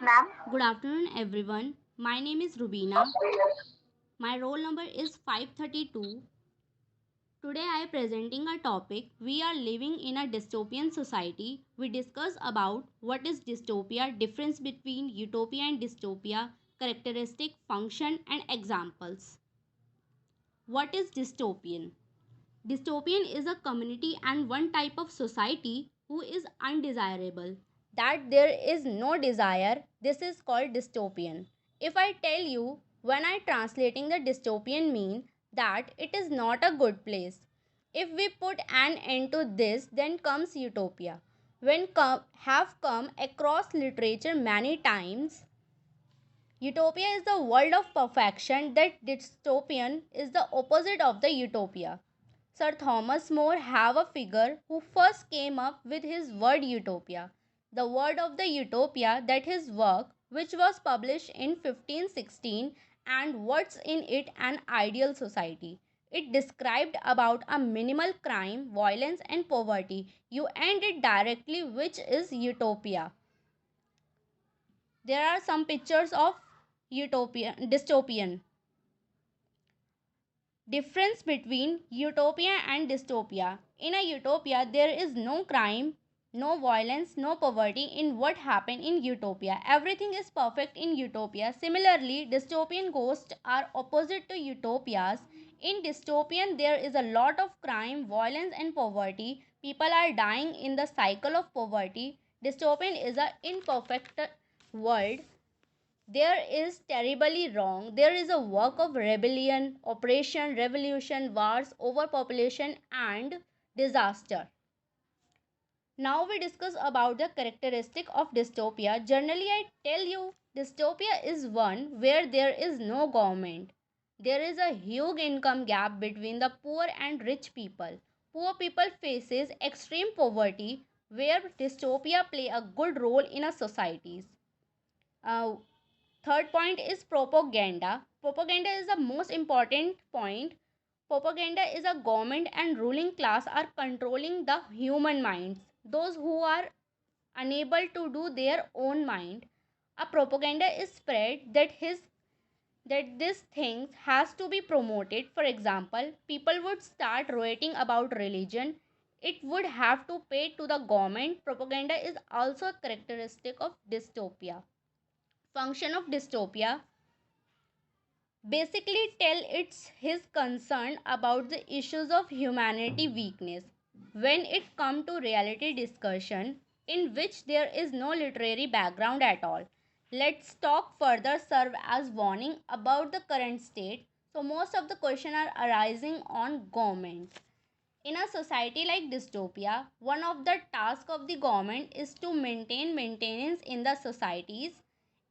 Ma'am, Good afternoon, everyone. My name is Rubina. My roll number is 532. Today I am presenting a topic. We are living in a dystopian society. We discuss about what is dystopia, difference between utopia and dystopia, characteristic, function and examples. What is dystopian? Dystopian is a community and one type of society who is undesirable. That there is no desire, this is called dystopian. If I tell you when I translating the dystopian mean that it is not a good place. If we put an end to this, then comes utopia. When have come across literature many times, utopia is the world of perfection, that dystopian is the opposite of the utopia. Sir Thomas More have a figure who first came up with his word utopia. The word of the utopia that his work, which was published in 1516, and what's in it an ideal society. It described about a minimal crime, violence and poverty. You end it directly, which is utopia. There are some pictures of utopia dystopian. Difference between utopia and dystopia. In a utopia, there is no crime, no violence, no poverty in what happened in utopia. Everything is perfect in utopia. Similarly, dystopian ghosts are opposite to utopias. In dystopian, there is a lot of crime, violence, and poverty. People are dying in the cycle of poverty. Dystopian is an imperfect world. There is terribly wrong. There is a work of rebellion, oppression, revolution, wars, overpopulation, and disaster. Now we discuss about the characteristic of dystopia. Generally, I tell you, dystopia is one where there is no government. There is a huge income gap between the poor and rich people. Poor people faces extreme poverty, where dystopia play a good role in a societies. Uh, Third point is propaganda. Propaganda is the most important point. Propaganda is a government and ruling class are controlling the human minds. Those who are unable to do their own mind. A propaganda is spread that this thing has to be promoted. For example, people would start writing about religion. It would have to pay to the government. Propaganda is also a characteristic of dystopia. Function of dystopia basically tell it's his concern about the issues of humanity weakness when it come to reality discussion in which there is no literary background at all. Let's talk further serve as warning about the current state. So most of the question are arising on government. In a society like dystopia, one of the tasks of the government is to maintain maintenance in the societies.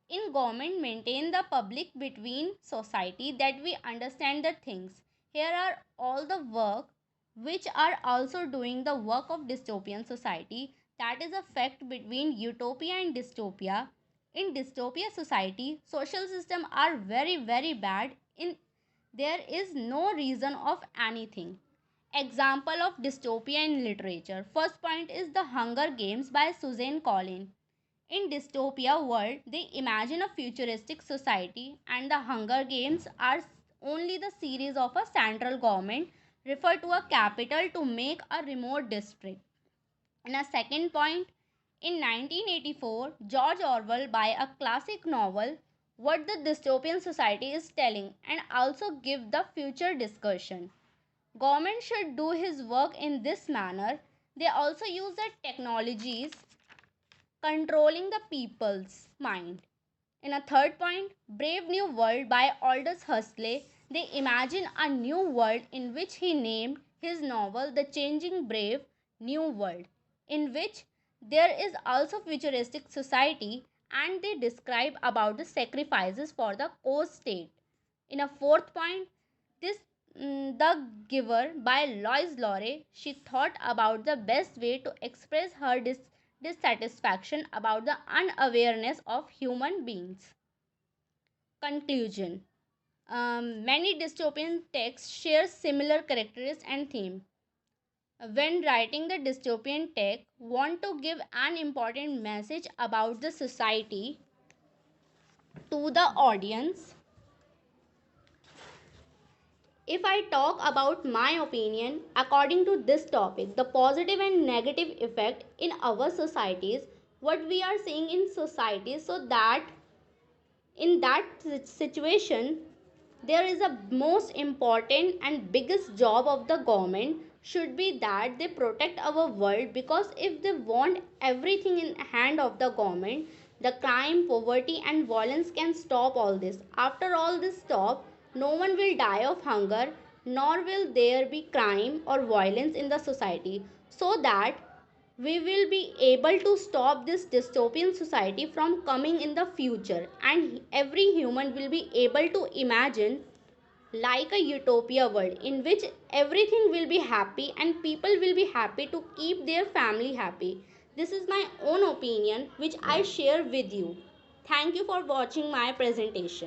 In government maintain the public between society that we understand the things. Here are all the work which are also doing the work of dystopian society, that is a fact between utopia and dystopia. In dystopia society, social system are very bad. In there is no reason of anything. Example of dystopia in literature. First point is The Hunger Games by Suzanne Collins. In dystopia world, they imagine a futuristic society, and the Hunger Games are only the series of a central government refer to a capital to make a remote district. And a second point, in 1984, George Orwell by a classic novel what the dystopian society is telling and also give the future discussion. Government should do his work in this manner. They also use the technologies controlling the people's mind. In a third point, Brave New World by Aldous Huxley, they imagine a new world in which he named his novel The Changing Brave New World, in which there is also futuristic society and they describe about the sacrifices for the cause state. In a fourth point, this The Giver by Lois Lore, she thought about the best way to express her dissatisfaction about the unawareness of human beings. Conclusion. Many dystopian texts share similar characteristics and theme. When writing the dystopian text, want to give an important message about the society. To the audience, if I talk about my opinion according to this topic, the positive and negative effect in our societies, what we are seeing in society, so that in that situation there is a most important and biggest job of the government should be that they protect our world, because if they want everything in hand of the government, the crime, poverty and violence can stop all this. After all this stop, no one will die of hunger, nor will there be crime or violence in the society, so that we will be able to stop this dystopian society from coming in the future, and every human will be able to imagine like a utopia world in which everything will be happy and people will be happy to keep their family happy. This is my own opinion which I share with you. Thank you for watching my presentation.